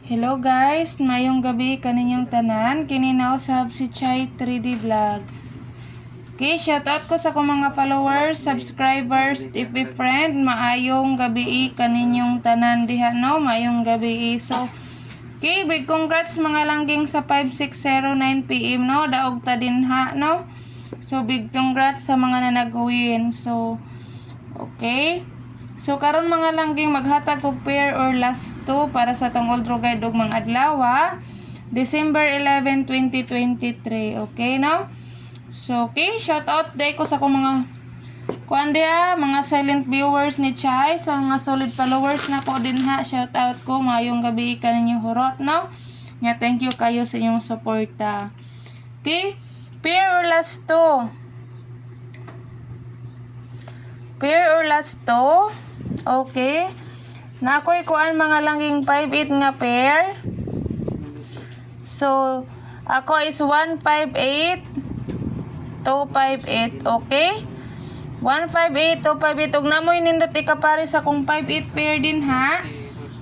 Hello guys, mayong gabi kaninyong tanan. Kininaw sab si Chai 3D Vlogs. Okay, shoutout ko sa akong mga followers, subscribers, FB friend. Maayong gabi kaninyong tanan diha no, maayong gabi. So, okay, big congrats mga langging sa 5609 PM no, daog ta dinha no. So, big congrats sa mga nanag-win. So, okay. So karon mga langging maghatag og pair or last 2 para sa tong Old Rugay Dugmang adlaw December 11, 2023. Okay no? So okay, shout out day ko sa akong mga mga silent viewers ni Chai, sa mga solid followers na ko din ha. Shout out ko, mayong gabi kaninyo hurot no. Nga thank you kayo sa inyong suporta. Okay? Pair or last 2? Pair or last 2? Okay. Nakoy kuan mga langging 5-8 nga pair. So, ako is 158 258. Okay? 158 258. Ug namoy nindot ikapare sa kung 5-8 pair din ha.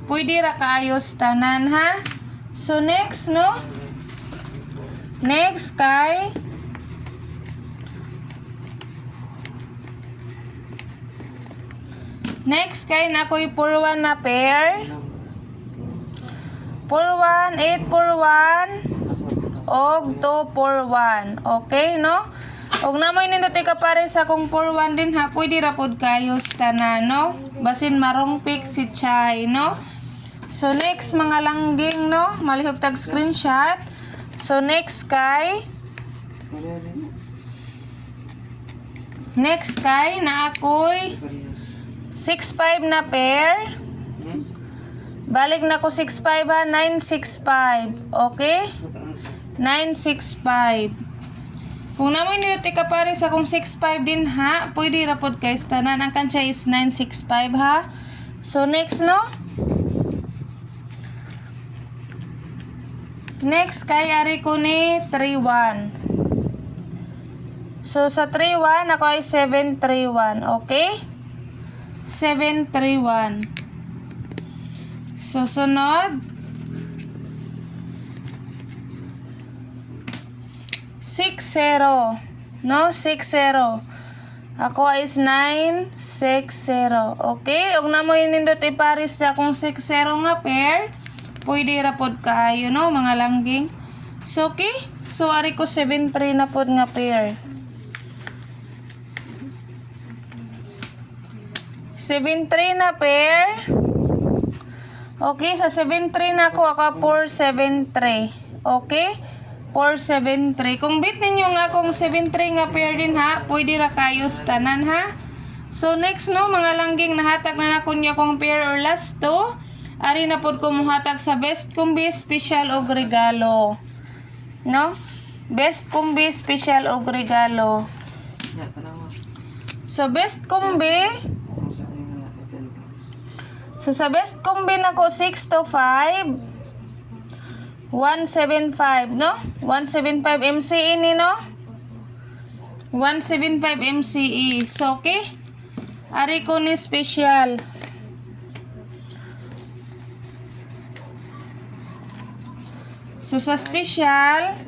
Pwede ra kaayos tanan ha. So, next no? Next kay nakoy 4-1 na pair. 4-1, 8-4-1 og 2-4-1. Okay, no? Og namoy nindot ikapare sa kung 4-1 din ha, pwede ra pod kayo tanan, no? Basin marong pick si Chai, no? So next mga langging, no? Malihog tag screenshot. So next kay na ako'y 6-5 na pair. Balik na ko 6-5 ha. 9-6-5. Okay? 9-6-5. Kung namoy nila tikapare sa kung 6-5 din ha, pwede rapod kayo tanan. Ang kansya is 9-6-5 ha. So next no? Next kay ari ko ni 3-1. So sa 3-1 ako ay 7-3-1. Okay? 7-3-1. Susunod 6-0. No? 6-0. Ako is 9-6-0. Okay? Ug namoy nindot iparis sa akong 6-0 nga pair, pwede ra pod kaayo no mga langging. So okay? So ari ko 7-3 na pod nga pair. 7-3 na pair. Okay, sa 7-3 na ako 4-7-3. Okay? 4-7-3. Kung bit ninyo nga akong 7-3 nga pair din ha, pwede ra kayo tanan ha. So next no, mga langging nahatag na nako niya kong pair or last 2. Ari na pod ko muhatag sa best kumbi special og regalo. No? Best kumbi special og regalo. So best kumbi, so sa best combi na ko 6-5 175 no? 175 MCE ni no? 175 MCE. So okay? Ari ko ni special. So sa special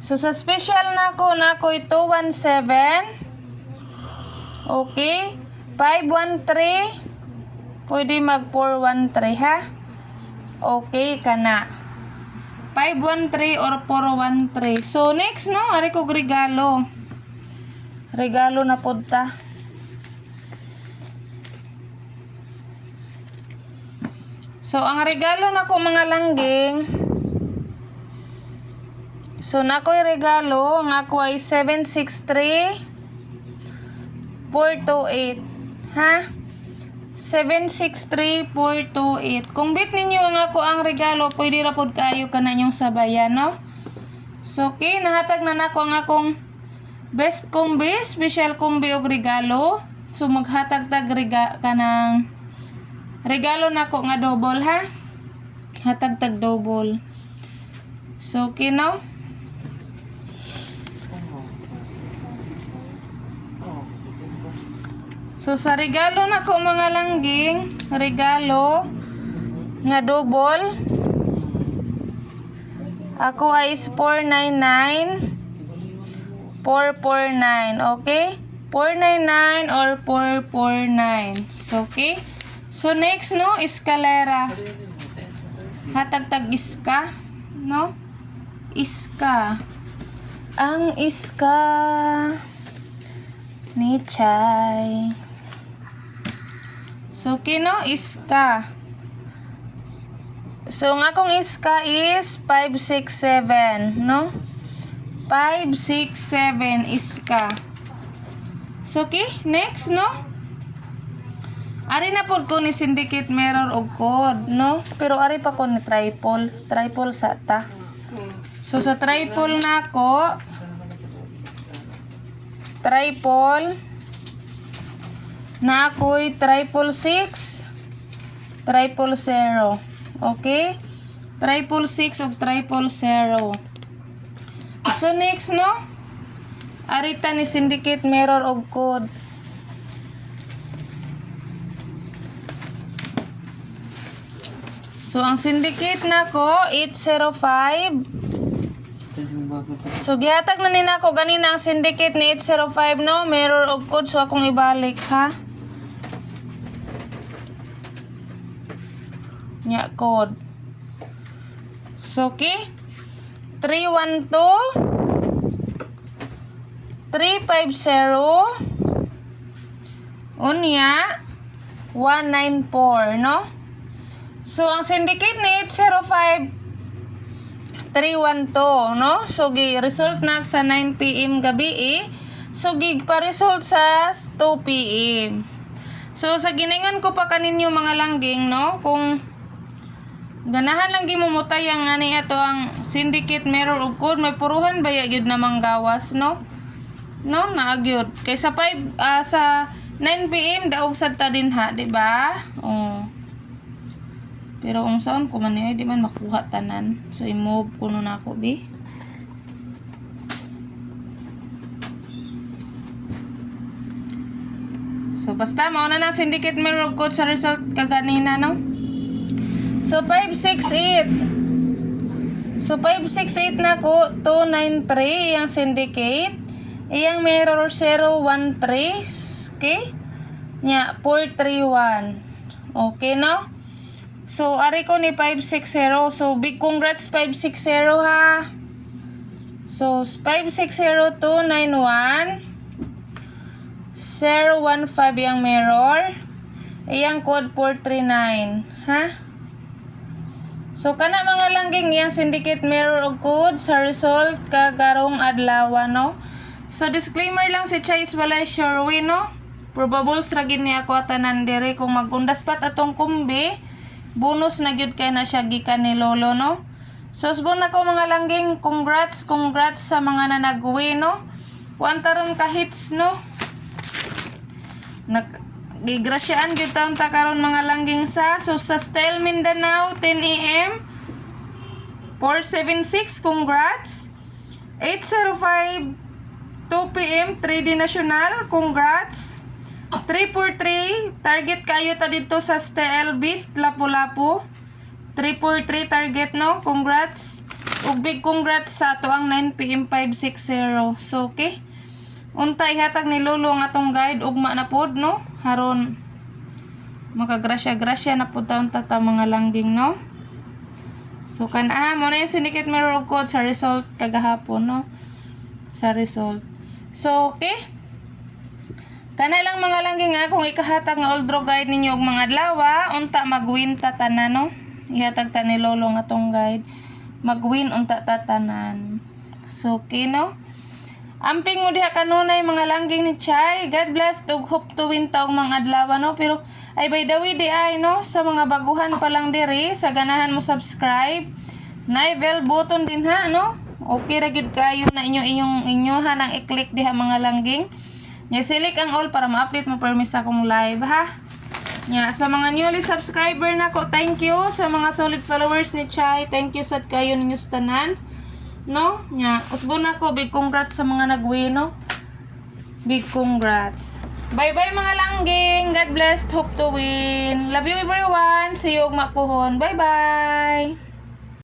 So sa special nako ito 217. Okay? 513. Pwede mag 413 ha? Okay kana. 513 or 413. So next no, ari ko regalo. Regalo na podta. So, ang regalo nako mga langging, so nako'y regalo, nga ako ay 763 428. Ha? 763 428. Kung bit ninyo ang ako ang regalo, pwede ra pod kayo kananyong sabayan, no? So, okay, nahatag na nako ang akong best kumbi, special kumbi og regalo. So, maghatag tag kanang regalo nako nga double ha. Hatag tag double. So, okay, no? So, sa regalo na ko mga langging, regalo, nga double, ako ay is 499, 449, okay? 499 or 449. So, okay? So, next, no, escalera. Hatag-tag iska, no? Iska. Ang iska ni Chay. So, okay, no? Iska. So, ang akong iska is 567, no? 567 iska. So, okay, next, no? Ari na po ko ni syndicate mirror og code, no? Pero ari pa ko ni triple. Triple sa ta. So, sa triple na ko, triple, na ako'y 666, 000. Okay? 666 o 000. So, next, no? Arita ni syndicate mirror of code. So, ang syndicate na ko, 805. So, gihatag na nina ko ganina ang syndicate ni 805, no? Mirror of code. So, akong ibalik, ha? Nya, code. So, okay? 312 350 unya 194, no? So, ang syndicate ni 805 312, no? So, result na sa 9 PM gabi, So, pa-result sa 2 PM. So, sa giningan ko pa kaninyo mga langging, no? Kung ganahan lang gimumutay ang ani ato ang syndicate mirror of code, may puruhan ba yagid namang gawas, no? No, naagyod. Kay sa 9 PM daog sad ta din ha, di ba? Oh. Pero ang sound ko man di man makuha tanan. So i-move ko nun ako, bi. So basta mao na nang syndicate mirror of code sa result kaganina, no? So 568. So 568 na ko 293 yung syndicate. Iyang mirror 013, okay? Nya 431. Okay, no? So ari ko ni 560. So big congrats 560, ha. So 560291 015 yung mirror. Iyang code 439, ha? So kana mga langging iyang syndicate mirror of code sa result kagarong adlaw, no? So, disclaimer lang si Chase walay sure way, no? Probable stragin niya ako atanan dire kung magundas pat atong kumbi, bonus na gyud kay na siya gikan ni Lolo, no? So, subon ako mga langging, congrats sa mga nanagwi, no? Kuantaron ka hits, no? Gigrasyaan gyud taon ta karon mga langging sa Style Mindanao 10 AM 476, congrats. 805 2 PM 3D National, congrats. 343 target kayo ta dito sa STL Beast Lapu-Lapu. 343 target, no? Congrats. Ug big congrats sa ato ang 9 PM 560. So okay. Unta ihatag ni Lolo ang atong guide ugma na pod, no? Haron makagrasya-grasya na pod taon tata mga langging, no? So mo na yung syndicate mirror of code sa result kagahapon, no? Sa result. So, okay. Kana lang mga langging kung ikahatag nga old draw guide ninyo og mga adlaw, unta mag-win ta tanan, no? Ihatag ta ni Lolo nga tong guide. Mag-win unta ta tanan. So, okay, no? Amping mo diha kanunay mga langging ni Chay. God bless ug hope to win ta og mga adlaw, no? Pero ay by the way di ay, no? Sa mga baguhan pa lang diri, sa ganahan mo subscribe, na bell button din ha, no? Okay ra gid kayo na inyohan ang i-click diha mga langging. Nya select ang all para ma-update mo permis akong live, ha. Nya, sa mga newly subscriber nako, thank you. Sa mga solid followers ni Chay, thank you sad kayo ninyo sa tanan. No? Nya, usbon ako, big congrats sa mga nag-win, no? Big congrats. Bye-bye mga langging. God bless. Hope to win. Love you everyone. See you ugma pohon. Bye-bye.